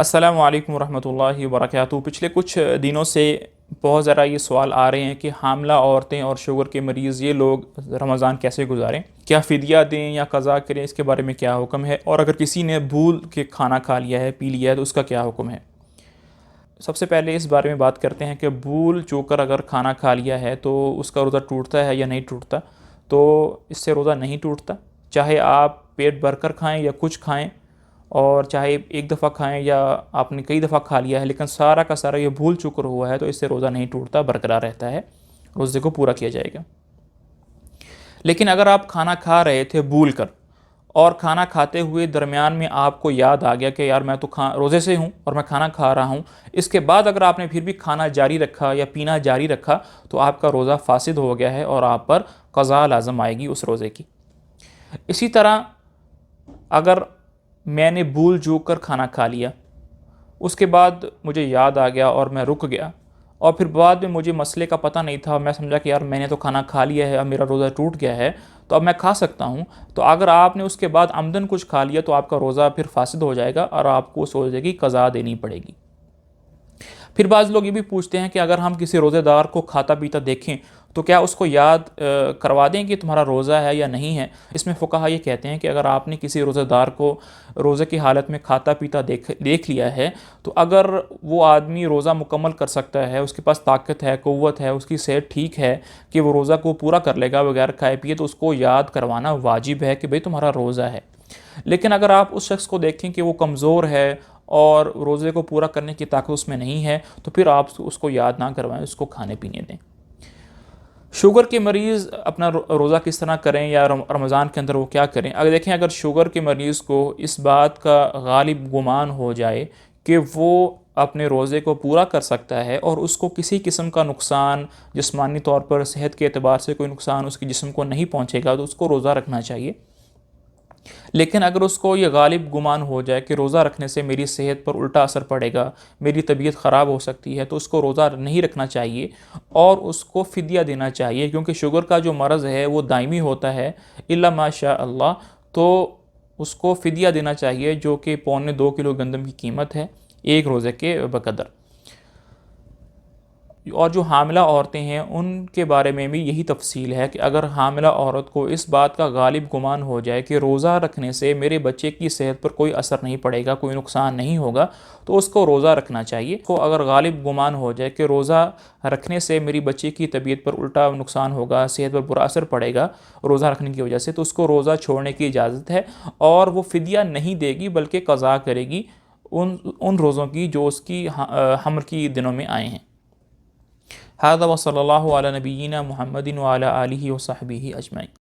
السلام علیکم ورحمۃ اللہ وبرکاتہ۔ پچھلے کچھ دنوں سے بہت ذرا یہ سوال آ رہے ہیں کہ حاملہ عورتیں اور شوگر کے مریض یہ لوگ رمضان کیسے گزاریں، کیا فدیہ دیں یا قضا کریں، اس کے بارے میں کیا حکم ہے، اور اگر کسی نے بھول کے کھانا کھا لیا ہے، پی لیا ہے، تو اس کا کیا حکم ہے۔ سب سے پہلے اس بارے میں بات کرتے ہیں کہ بھول چوک کر اگر کھانا کھا لیا ہے تو اس کا روزہ ٹوٹتا ہے یا نہیں ٹوٹتا۔ تو اس سے روزہ نہیں ٹوٹتا، چاہے آپ پیٹ بھر کر کھائیں یا کچھ کھائیں، اور چاہے ایک دفعہ کھائیں یا آپ نے کئی دفعہ کھا لیا ہے، لیکن سارا کا سارا یہ بھول چکر ہوا ہے تو اس سے روزہ نہیں ٹوٹتا، برقرار رہتا ہے، روزے کو پورا کیا جائے گا۔ لیکن اگر آپ کھانا کھا رہے تھے بھول کر، اور کھانا کھاتے ہوئے درمیان میں آپ کو یاد آ گیا کہ یار میں تو روزے سے ہوں اور میں کھانا کھا رہا ہوں، اس کے بعد اگر آپ نے پھر بھی کھانا جاری رکھا یا پینا جاری رکھا تو آپ کا روزہ فاسد ہو گیا ہے اور آپ پر قضا لازم آئے گی اس روزے کی۔ اسی طرح اگر میں نے بھول چوک کر کھانا کھا لیا، اس کے بعد مجھے یاد آ گیا اور میں رک گیا، اور پھر بعد میں مجھے مسئلے کا پتہ نہیں تھا، میں سمجھا کہ یار میں نے تو کھانا کھا لیا ہے، اب میرا روزہ ٹوٹ گیا ہے تو اب میں کھا سکتا ہوں، تو اگر آپ نے اس کے بعد عمدن کچھ کھا لیا تو آپ کا روزہ پھر فاسد ہو جائے گا اور آپ کو اس روزے کی قضا دینی پڑے گی۔ پھر بعض لوگ یہ بھی پوچھتے ہیں کہ اگر ہم کسی روزے دار کو کھاتا پیتا دیکھیں تو کیا اس کو یاد کروا دیں کہ تمہارا روزہ ہے یا نہیں ہے۔ اس میں فقہا یہ کہتے ہیں کہ اگر آپ نے کسی روزے دار کو روزے کی حالت میں کھاتا پیتا دیکھ لیا ہے تو اگر وہ آدمی روزہ مکمل کر سکتا ہے، اس کے پاس طاقت ہے، قوت ہے، اس کی صحت ٹھیک ہے کہ وہ روزہ کو پورا کر لے گا بغیر کھائے پیے، تو اس کو یاد کروانا واجب ہے کہ بھئی تمہارا روزہ ہے۔ لیکن اگر آپ اس شخص کو دیکھیں کہ وہ کمزور ہے اور روزے کو پورا کرنے کی طاقت اس میں نہیں ہے تو پھر آپ اس کو یاد نہ کروائیں، اس کو کھانے پینے دیں۔ شوگر کے مریض اپنا روزہ کس طرح کریں یا رمضان کے اندر وہ کیا کریں۔ اگر دیکھیں، اگر شوگر کے مریض کو اس بات کا غالب گمان ہو جائے کہ وہ اپنے روزے کو پورا کر سکتا ہے اور اس کو کسی قسم کا نقصان، جسمانی طور پر صحت کے اعتبار سے کوئی نقصان اس کے جسم کو نہیں پہنچے گا، تو اس کو روزہ رکھنا چاہیے۔ لیکن اگر اس کو یہ غالب گمان ہو جائے کہ روزہ رکھنے سے میری صحت پر الٹا اثر پڑے گا، میری طبیعت خراب ہو سکتی ہے، تو اس کو روزہ نہیں رکھنا چاہیے اور اس کو فدیہ دینا چاہیے، کیونکہ شوگر کا جو مرض ہے وہ دائمی ہوتا ہے الا ماشاء اللہ، تو اس کو فدیہ دینا چاہیے جو کہ 1.25 کلو گندم کی قیمت ہے ایک روزے کے بقدر۔ اور جو حاملہ عورتیں ہیں ان کے بارے میں بھی یہی تفصیل ہے کہ اگر حاملہ عورت کو اس بات کا غالب گمان ہو جائے کہ روزہ رکھنے سے میرے بچے کی صحت پر کوئی اثر نہیں پڑے گا، کوئی نقصان نہیں ہوگا، تو اس کو روزہ رکھنا چاہیے۔ کو اگر غالب گمان ہو جائے کہ روزہ رکھنے سے میری بچے کی طبیعت پر الٹا نقصان ہوگا، صحت پر برا اثر پڑے گا روزہ رکھنے کی وجہ سے، تو اس کو روزہ چھوڑنے کی اجازت ہے، اور وہ فدیہ نہیں دے گی بلکہ قضا کرے گی ان روزوں کی جو اس کی حمل کی دنوں میں آئے ہیں۔ هذا وصلی اللہ علی نبینا محمد وعلی آلہ وصحبہ اجمعین۔